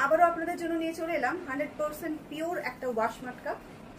আবারও আপনাদের জন্য নিয়ে চলে এলাম 100% পিওর একটা ওয়াশ মাটকা।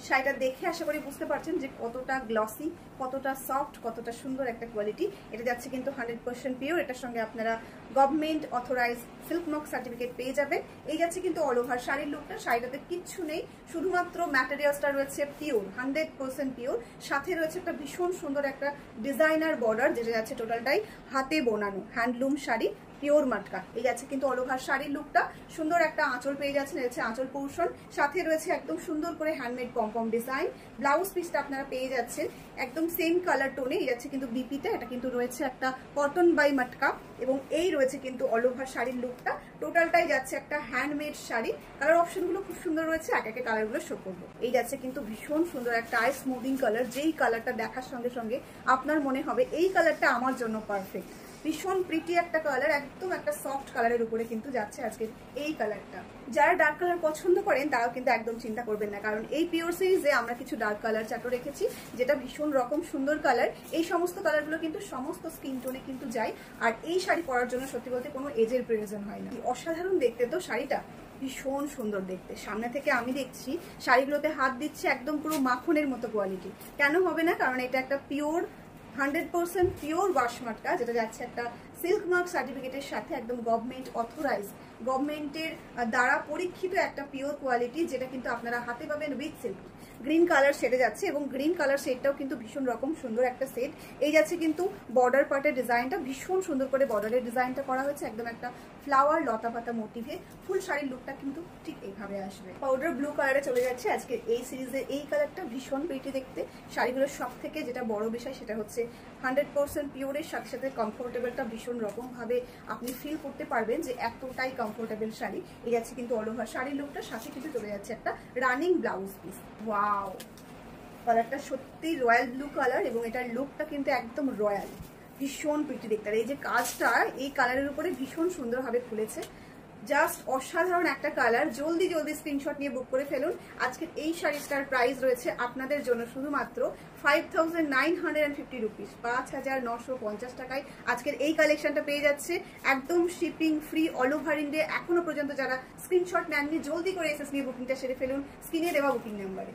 শাড়িটা দেখে আশা করি বুঝতে পারছেন যে কতটা গ্লসি, কতটা সফট, কতটা সুন্দর একটা কোয়ালিটি। এটা যাচ্ছে কিন্তু 100% পিওর। এটার সঙ্গে আপনারা government authorise silk mark certificate পেয়ে যাবেন। এই যাচ্ছে কিন্তু অল ওভার শাড়ির লুকটা। শাড়িটাতে কিচ্ছু নেই, শুধুমাত্র ম্যাটেরিয়ালসটা রয়েছে পিওর, 100% পিওর। সাথে রয়েছে একটা ভীষণ সুন্দর একটা ডিজাইনার বর্ডার, যেটা যাচ্ছে টোটালটাই হাতে বোনানো হ্যান্ডলুম শাড়ি, পিওর মাটকা। এই যাচ্ছে কিন্তু অল ওভার শাড়ির লুকটা। সুন্দর একটা আঁচল পেয়ে যাচ্ছেন, এটা হচ্ছে আঁচল পোর্শন। সাথে রয়েছে একদম সুন্দর করে হ্যান্ডমেড পম ডিজাইন। ব্লাউজ পিসটা আপনারা পেয়ে যাচ্ছেন একদম সেম কালার টোনে। এই যাচ্ছে কিন্তু বিপিটা, এটা কিন্তু রয়েছে একটা কটন বাই মাটকা। এবং এই রয়েছে কিন্তু অল ওভার শাড়ির লুকটা। টোটালটাই যাচ্ছে একটা হ্যান্ডমেড শাড়ি। কালার অপশনগুলো খুব সুন্দর রয়েছে, এক একে কালারগুলো শো করবো। এই যাচ্ছে কিন্তু ভীষণ সুন্দর একটা আই স্মুদিং কালার, যেই কালারটা দেখার সঙ্গে সঙ্গে আপনার মনে হবে এই কালারটা আমার জন্য পারফেক্ট। ভীষণ প্রিটি একটা কালার, একদম একটা সফট কালারের উপরে কিন্তু যাচ্ছে আজকে এই কালারটা। যারা ডার্ক কালার পছন্দ করেন তারাও কিন্তু একদম চিন্তা করবেন না, কারণ এই পিওর সিরিজে আমরা কিছু ডার্ক কালার চার্টও রেখেছি, যেটা ভীষণ রকম সুন্দর কালার। এই সমস্ত কালারগুলো কিন্তু সমস্ত স্কিন টোনে কিন্তু যায়। আর এই শাড়ি পরার জন্য সত্যি বলতে কোনো এজের প্রয়োজন হয় না। অসাধারণ দেখতে তো শাড়িটা, ভীষণ সুন্দর দেখতে। সামনে থেকে আমি দেখছি শাড়িগুলোতে হাত দিচ্ছে একদম পুরো মাখনের মতো কোয়ালিটি। কেন হবে না, কারণ এটা একটা পিওর 100% পিওর ওয়াশ মাটকা, যেটা যাচ্ছে একটা সিল্ক মার্ক সার্টিফিকেটের সাথে, একদম গভর্নমেন্ট অথরাইজ, গভর্নমেন্টের দ্বারা পরীক্ষিত একটা পিওর কোয়ালিটি, যেটা কিন্তু আপনারা হাতে পাবেন উইথ সিল্ক। গ্রিন কালার শেডে যাচ্ছে, এবং গ্রিন কালার শেডটাও কিন্তু ভীষণ রকম সুন্দর একটা শেড। এই যাচ্ছে কিন্তু বর্ডার পার্টের ডিজাইনটা, ভীষণ সুন্দর করে বর্ডারের ডিজাইনটা করা হয়েছে, একদম একটা ফ্লাওয়ার লতা পাতা মোটিভে। ফুল শাড়ির লুকটা কিন্তু ঠিক এইভাবে আসবে। পাউডার ব্লু কালারে চলে যাচ্ছে আজকে এই সিরিজে। এই কালারটা ভীষণ প্রিটি দেখতে। শাড়িগুলোর সব থেকে যেটা বড় বিষয় সেটা হচ্ছে 100% পিওরের সাথে সাথে কমফোর্টেবলটা ভীষণ রকম ভাবে আপনি ফিল করতে পারবেন যে এতটাই কমফোর্টেবল শাড়ি। এই যাচ্ছে কিন্তু অল ওভার শাড়ির লুকটা, সাথে কিন্তু চলে যাচ্ছে একটা রানিং ব্লাউজ পিস। ওয়াও, কালারটা সত্যি রয়্যাল ব্লু কালার, এবং এটার লুকটা কিন্তু একদম রয়্যাল, ভীষণ প্রিটি দেখতে। আর এই যে কাজটা এই কালারের উপরে ভীষণ সুন্দরভাবে খুলেছে, জাস্ট অসাধারণ একটা কালার। জলদি জলদি স্ক্রিনশট নিয়ে বুক করে ফেলুন। আজকের এই শাড়িটার প্রাইস রয়েছে আপনাদের জন্য শুধুমাত্র 5950 রুপিস, 5950 টাকায় আজকের এই কালেকশনটা পেয়ে যাচ্ছে। একদম shipping free all over India. এখনো পর্যন্ত যারা স্ক্রিনশট নেননি, জলদি করে এসএস নিয়ে বুকিংটা সেরে ফেলুন স্ক্রিনে দেওয়া বুকিং নাম্বারে।